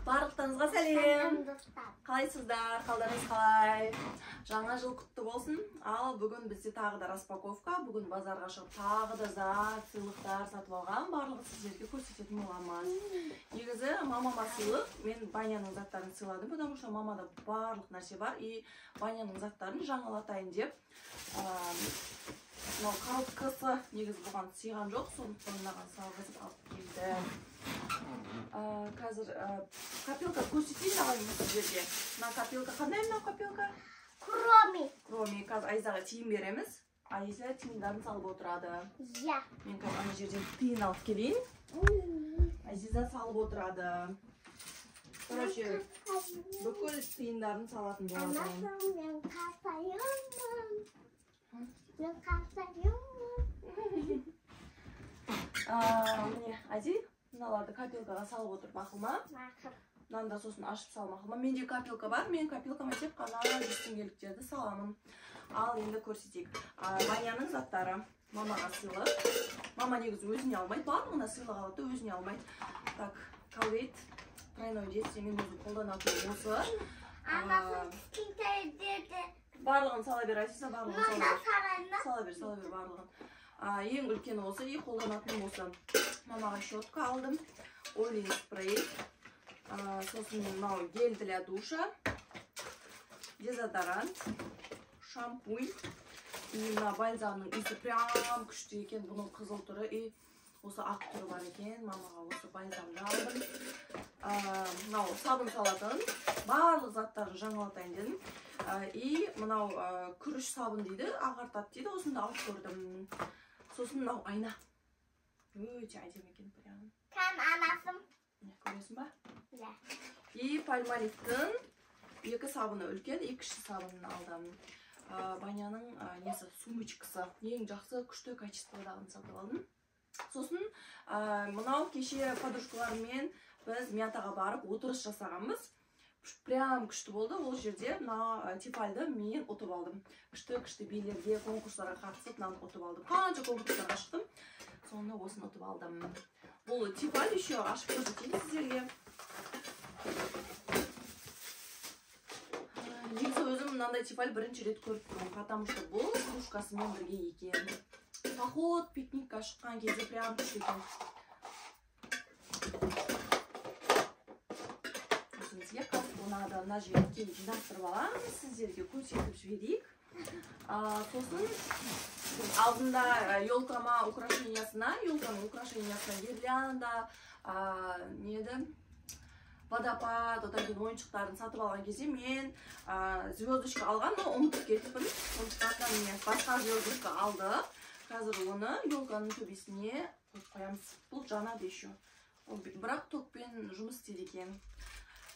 Барлықтарыңызға сәлем. Қалайсыздар? Қалдарыңыз қалай? Жаңа жыл құтты болсын. Ал бүгін бізде тағы да распаковка. Бүгін базарға шығып тағы да зат, сыйлықтар сатып алған. Барлығы сіздерге көрсететін боламыз. Негізі мамама сыйлық. Мен Баняның заттарын сыйладым, потому что мамада барлық нәрсе бар. И Баняның заттарын жаңалатайын деп. Мынау коробкасы негізі бұған сыйған жоқ, сондықтан мынаған салғызып алып келді. Қазір копилка көрсетейін ағайын сіздерге. Мына копилка қандай, мынау копилка? Кроми. Кроми. Қазір Айзаға тиын береміз. Айза тиындарын салып отырады. Мен қазір ана жерден тиын алып келейін. Айза салып отырады. Короче, бүкіл тиындарын салатын болады. Мен қартайымын. Міне, Ази, мыналарды копилкаға салып отыр, мақұл ма? Мынанда сосын ашып сал, мақұл ма? Менде копилка бар, мен копилкама тек қана 100 теңгеліктерді саламын. Ал енді көрсетейік. Баняның заттары мамаға сыйлық. Мама негізі өзіне алмайды, барлығына сыйлық алады, өзіне алмайды. Так, Колгейт тройной действие мен өзім қолданатын осы. Анасын кеңтайдерді. Барлығын сала бер, Азиза, барлығын сала бер, барлығын. Ең үлкені осы, ең қолданатын осы. Мамаға щетка алдым, ойлинг спрей, сосын мынау гель для душа, дезодорант, шампунь. И мына бальзамның иісі прям күшті екен, бұның қызыл түрі, и осы ақ түрі бар екен. Мамаға осы бальзамды алдым. Мынау сабын салатын, барлық заттарын жаңалатайын дедім. И мынау күріш сабын дейді, ағартады дейді, осында алып көрдім. Сосын мынау айна. Өте әдемі екен прям. Кән анасым. Көресің ба? Да. И Пальмолиттің екі сабыны үлкен, екінші сабынын алдым. Баняның несі сумочкасы. Ең жақсы күшті качестводағын сатып алдым. Сосын мынау кеше подружкалармен біз Мятаға барып отырыс жасағанбыз. Прям күшті болды. Ол жерде мына тефальды мен ұтып алдым. Күшті билерге, конкурстарға қатысып, мынаны ұтып алдым. Қанша конкурстарға шықтым, соны осыны ұтып алдым. Бұл тефаль еще ашып көрсетейін сіздерге. Негізі өзім мынандай тефаль бірінші рет көріп тұрмын, потому что бұл кружкасымен бірге екен. Поход, пикникқа шыққан кезде прям күшті екен. Мына жерге келіп жинақтырып аламыз, сіздерге көрсетіп жіберейік. Сосын алдында елкама украшениясына, елканың украшениясына гирлянда, водопад, одан кейін ойыншықтарын сатып алған кезде мен звездочка алған, но ұмытып кетіппін. Сондықтан мен басқа звездочка алдық. Қазір оны елканың төбесіне қойып қоямыз. Бұл жанады еще. Бірақ токпен жұмыс істейді екен.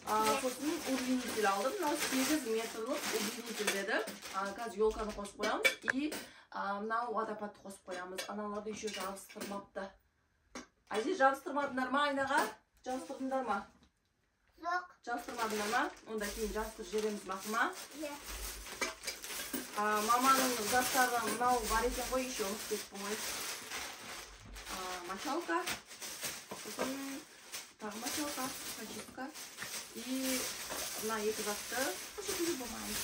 Сосын удлинитель алдым. 8 метрлік удлинитель деді. Қазір елканы қосып қоямыз. И мынау водопадты қосып қоямыз. Аналарды еще жабыстырмапты. Ази, жабыстырмадыңдар ма айнаға? Жабыстырдыңдар ма? Жоқ. Жабыстырмадыңдар ма? Онда кейін жабыстырып жібереміз, мақұл ма? Маманың заттары мынау бар екен ғой, еще ұмытып кетіппін ғой. Мочалка. Сосын тағы мочалка, качетка. И мына екі затты көрсетуге болмаймыз.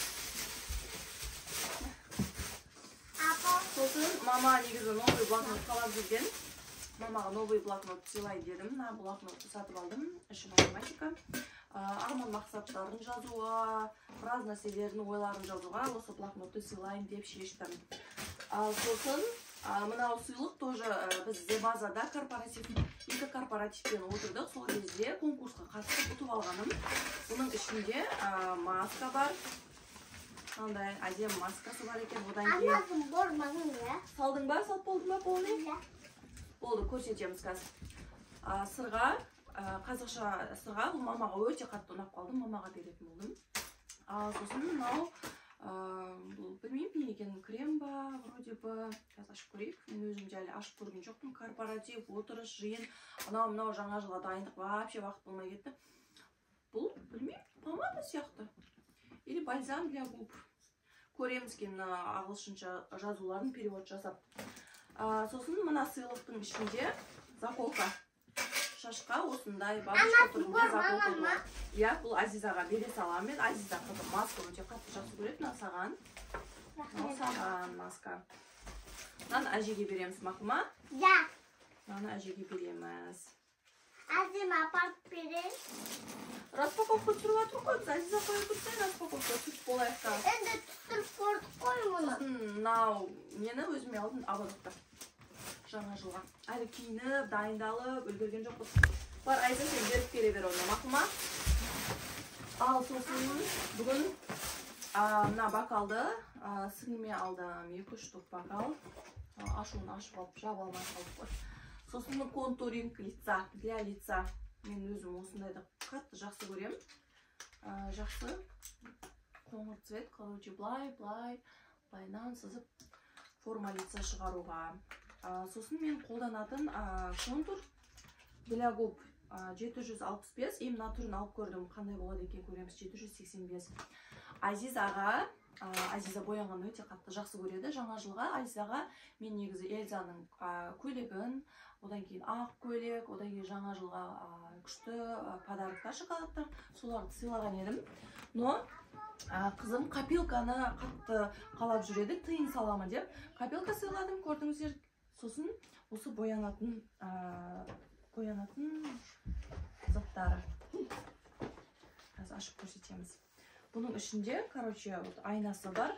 Сосын мама негізі новый блокнот қалап жүрген. Мамаға новый блокнот сыйлай дедім. Мына блокнотты сатып алдым. Іші математика. Арман мақсаттарын жазуға, біраз нәрселердің ойларын жазуға осы блокнотты сыйлайын деп шештім. Сосын мынау сыйлық тоже біз Зебазада екі корпоративпен отырдық. Сол кезде конкурсқа қатысып ұтып алғаным. Бұның ішінде маска бар. Қандай әдемі маскасы бар екен. Одан кейін Анасым борманың, я? салдың ба? Салып болдың ба? Полный? Болды, көрсетеміз қазір. Сырға, қазақша сырға, бұл мамаға өте қатты ұнап қалдым. Мамаға беретін болдым. Сосын мынау білмеймін не екен, крем ба, вроде бы. Қазір ашып көрейік. Мен өзім әлі ашып көрген жоқпын. Корпоратив, отырыс, жиын. Мынау жаңа жылға дайындық вообще уақыт болмай кетті. Бұл, білмеймін, помада сияқты. Или бальзам для губ. Көреміз кен ағылшынша жазуларын перевод жасап. Сосын мына сыйлықтың ішінде заколка. шашқа осындай бабушка Анасы түрінде бар, заколка мама. болады. Иә, бұл Азизаға бере саламын мен. Азиза қызым маска өте қатты жақсы көреді. Мына саған. Мынау саған маска. Мынаны әжеге береміз, мақұл? Ja. Мынаны әжеге береміз. Azim apart берейін. Распаковка түсіріп жатыр ғой. Біз Азиза қойып кетсең, распаковка түсіп болайық та. Енді түсіріп көрдік қой мұны. Мынау нені өзіме алдым абадықта. Жаңа жылға. Әлі киініп, дайындалып, үлгерген жоқпыз. Бар, Айза, сен беріп келе бер оны, мақұл? Ал сосын бүгін мына бакалды сіңліме алдым. 2-3 штук бакал. Ашуын ашып алып, жаба алмай қалдық қой. Сосын контуринг лица, для лица. Мен өзім осындайды қатты жақсы көрем. Жақсы. Қоңыр цвет, короче, былайнан сызып форма лица шығаруға. Сосын мен қолданатын контур для губ 765. Мына түрін алып көрдім. Қандай болады екен көреміз. 785. Азизаға, Азиза боянған өте қатты жақсы көреді. Жаңа жылға Азизаға мен негізі Эльзаның көйлегін, одан кейін ақ көйлек, одан кейін жаңа жылға күшті подарктар, шоколадтар, соларды сыйлаған едім. Но қызым копилканы қатты қалап жүреді, тиын саламын деп. Копилка сыйладым, көрдіңіздер. Сосын осы боянатын заттары. Қазір ашып көрсетеміз. Бұның ішінде, короче, айнасы бар,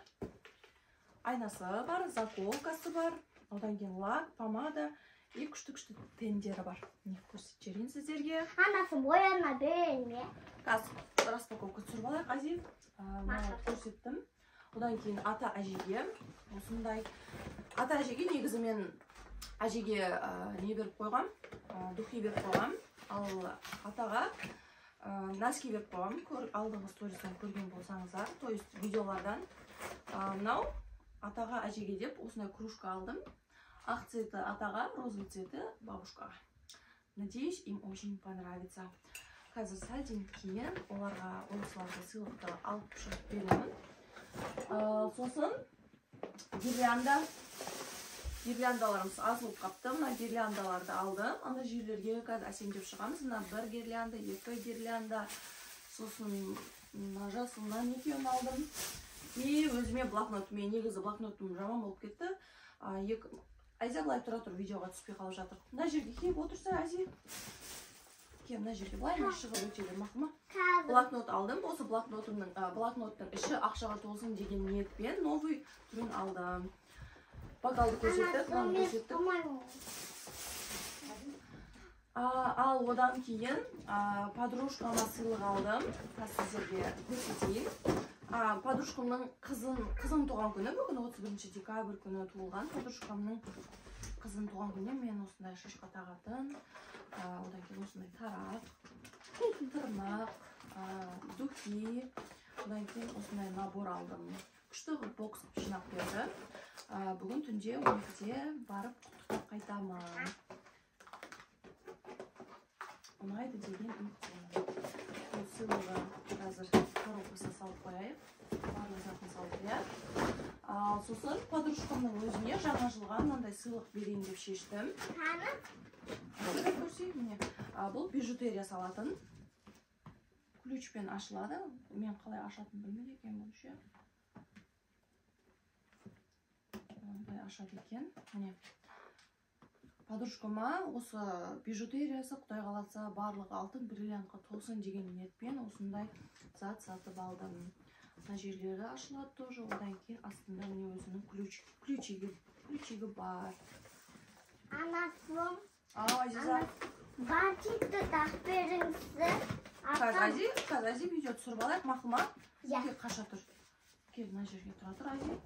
заколкасы бар, одан кейін лак, помада и күшті тендері бар. Не көрсетіп жерейін сіздерге. Анасы бояна берейін ме? Қазір распаковка түсіріп алайық, Азив. Көрсеттім. Одан кейін ата әжеге, осындай. Ата әжеге негізі мен әжеге не беріп қойғам, духи беріп қойғам. Ал атаға носки беріп қойғам. Алдыңғы стористен көрген болсаңыздар, то есть видеолардан. Мынау атаға әжеге деп осындай кружка алдым. Ақ цветі атаға, розовый цветі бабушкаға. Надеюсь, им очень понравится. Қазір сәлден кейін оларға осыларды сыйлықты алып шығып беремін. Сосын гирляндаларымыз аз болып қапты. Мына гирляндаларды алдым. Ана жерлерге қазір әсемдеп шығамыз. Мына бір гирлянда, екі гирлянда. Сосын жасылынан екеуін алдым. И өзіме блокнот. Мен негізі блокнотым жаман болып кетті. Айза былай тұра-тұр видеоға түспей қалып жатыр. Мына жерге келіп отырса, Айза. Мына жерге былай шығып өтеді, мақұл? Блокнот алдым. Осы блокноттың іші ақшаға толсын деген ниетпен новый түрін алдым. Бакалды көрсеттік, мынаны көрсеттік. Ал одан кейін подружкама сыйлық алдым. Сіздерге көрсетейін. Подружкамның қызын туған күні, бүгін 31 декабрь күні туылған. Подружкамның қызын туған күні мен осындай шашқа тағатын. Одан кейін осындай тарақ, тырнақ, духи, одан кейін осындай набор алдым. Күшті бокс жинап берді. Бүгін түнде 12-де барып құттықтап қайтамын. Ұнайды деген үміттемін. Бұл сыйлығы қазір коробкасына салып қояйық. Барлық затын салып қояйық. Сосын подружкамның өзіне жаңа жылға мынандай сыйлық берейін деп шештім. Бұл бижутерия салатын. Ключпен ашылады. Мен қалай ашатын білмеді екен бұл ше. Бұлай ашады екен. Подружкама осы бижутериясы Құдай қаласа барлығы алтын бриллиантқа толсын деген ниетпен осындай зат сатып алдым. Мына жерлері ашылады тоже. Одан кейін астында міне өзінің ключигі бар. Анасым. Азиза. Бантикті тақ беріңізді. Қазір Ази видео түсіріп алайық, мақұл ма? Иә. Қаша тұр. Кел, мына жерге тұра тұр, Ази.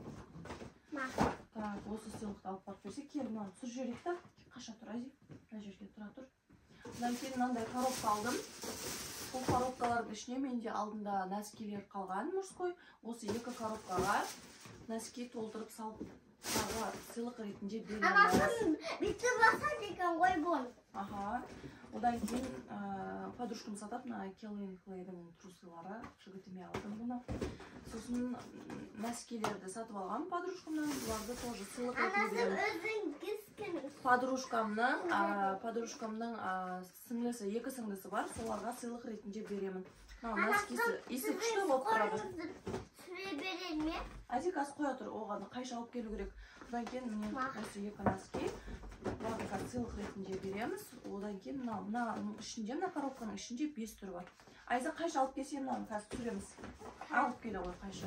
Мақұл. Так, осы сыйлықты алып барып берсе, кел, мынаны түсір жіберейік та. Қаша тұр, Ази. Мына жерге тұра тұр. Одан кейін мынандай коробка алдым. Бұл коробкалардың ішіне менде алдында нәскилер қалған мужской. Осы екі коробкаға нәски толтырып салып сыйлық ретінде береміз. Анасым, бүйтіп баса деген ғой бұл. Одан кейін подружкам сатады, Calvin Klein'дің трусылары, жігітіме алдым бұны. Сосын носкилерді сатып алғам подружкамнан, бұларды тоже сыйлық етіп беремін. Подружкамның сіңлісі, екі сіңлісі бар, соларға сыйлық ретінде беремін. Носкisi есі күшті болып тұрады. Азик аз қоя тұр, оған қайшы алып келу керек. Одан кейін міне осы екі носки бұларға сыйлық ретінде береміз. Одан кейін мына ішінде, мына коробканың ішінде 5 түрі бар. Айза қайшы алып келсем, мынаны қазір түсіреміз. Алып келе ғой қайшы.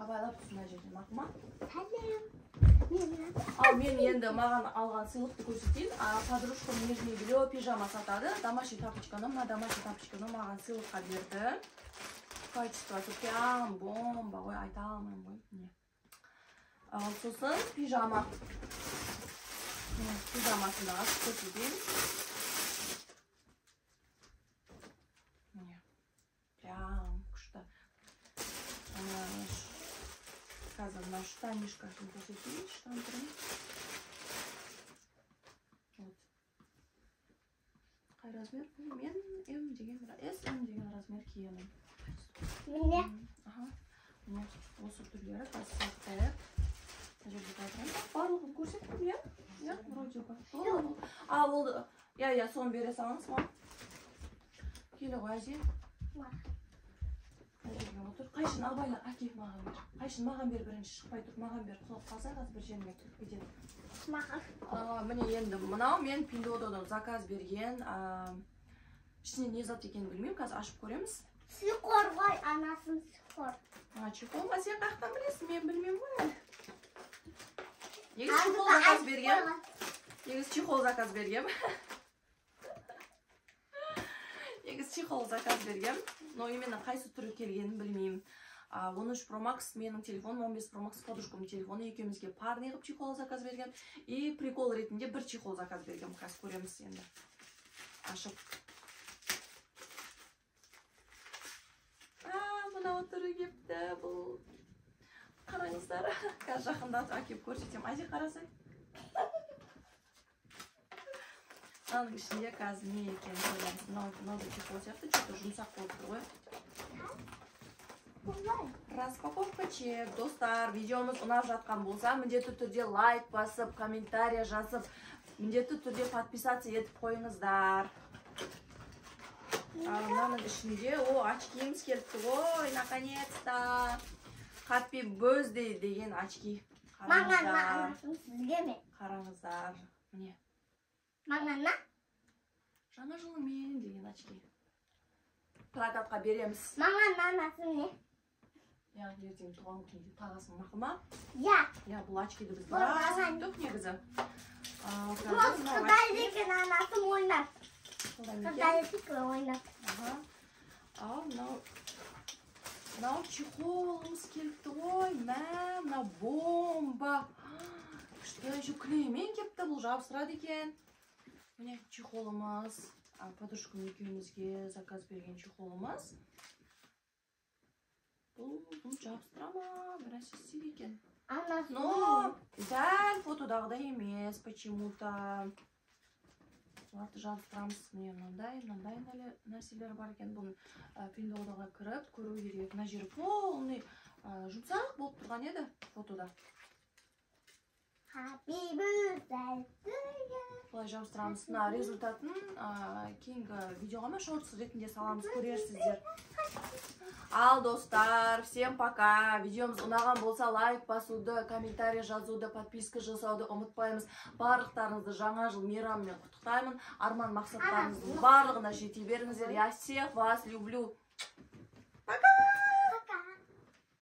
Абайлап түсін әжерден, мақыма? Ал мен енді маған алған сыйлықты көрсетейін. Подружкам нижний белье пижама сатады. Домашний тапочканы, мына домашний тапочканы маған сыйлыққа берді. Качество прям бомба ғой, айта алмайым ғой. Сосын пижама. Пижамасын ашып көрсетейін. Прям күшті. Қазір мына штанишкасын көрсетейін, штан түрін. Қай размер? Мен М деген размер киемін. Міне? Осы түрлері қазір барлығын көрсеттім, иә? Вроде бы. Ол, соны бере салыңыз ма? Келі ғой, әже. Қайшын абайла, әке маған бер. Қайшын маған бер, бірінші шықпай тұр, маған бер. Құлап қалса қазір бір жеріне кетеді. Міне енді мынау мен Пиндододан заказ берген. Ішіне не зат екенін білмеймін, қазір ашып көреміз. Сиқор ғой, анасын сиқор. Чехол ма, сен қаяқтан білесің, мен білмеймін ғой. Негіз чехол заказ бергем. Негіз чехол заказ бергем. Но именно қайсы түрі келгенін білмеймін. 13 Pro Max менің телефоным, 15 Pro Max подружкамның телефоны, екеумізге парный қып чехол заказ берген. И прикол ретінде бір чехол заказ бергем. Қазір көреміз енді. Ашып. Мынау түрі кепті, бұл. Қараңыздар. Қазір жақындатып әкеп көрсетем. Әже қарасай. Мынаның ішінде қазір не екенін көреміз. Мынау чехол сияқты, что-то жұмсақ болып тұр ғой. Распаковка чек. Достар, видеомыз ұнап жатқан болса, міндетті түрде лайк басып, комментария жазып, міндетті түрде подписаться етіп қойыңыздар. Мынаның ішінде, очкиіміз келіпті ғой, наконец-то. Happy birthday деген очки. Маған сізге ме? Қараңыздар. Міне. Мағана? Жаңа жылыңмен деген очки. Прокатқа береміз. Маған анасы не? Ертең туған күнде тағасын мақұл ма? Бұл очкиді біз біраз күттік негізі. Қыдай деген анасым ойнап. Қыдай деген ойнап. Мынау чехолымыз келіпті ғой, мына бомба. Күшті клеймен кепті, бұл жабыстырады екен. Міне чехолымыз, подружкам екеумізге заказ берген чехолымыз. Бұл жабыстыра ма, біраз істер екен. Но дәл фотодағыдай емес, почему-то. Оларды жабыстырамыз, мынандай нәрселер бар екен. Бұны Пиндодаға кіріп, көру керек. Мына жері полный жұмсақ болып тұрған еді фотода. Happy birthday. Бұлай жабыстырамыз. Мына результатын кейінгі видеоға ма шортс ретінде саламыз, көрерсіздер. Ал достар, всем пока. Видеомыз ұнаған болса лайк басуды, комментарий жазуды, подписка жасауды ұмытпаймыз. Барлықтарыңызды жаңа жыл мейрамымен құттықтаймын. Арман мақсаттарыңыздың барлығына жете беріңіздер. Я всех вас люблю.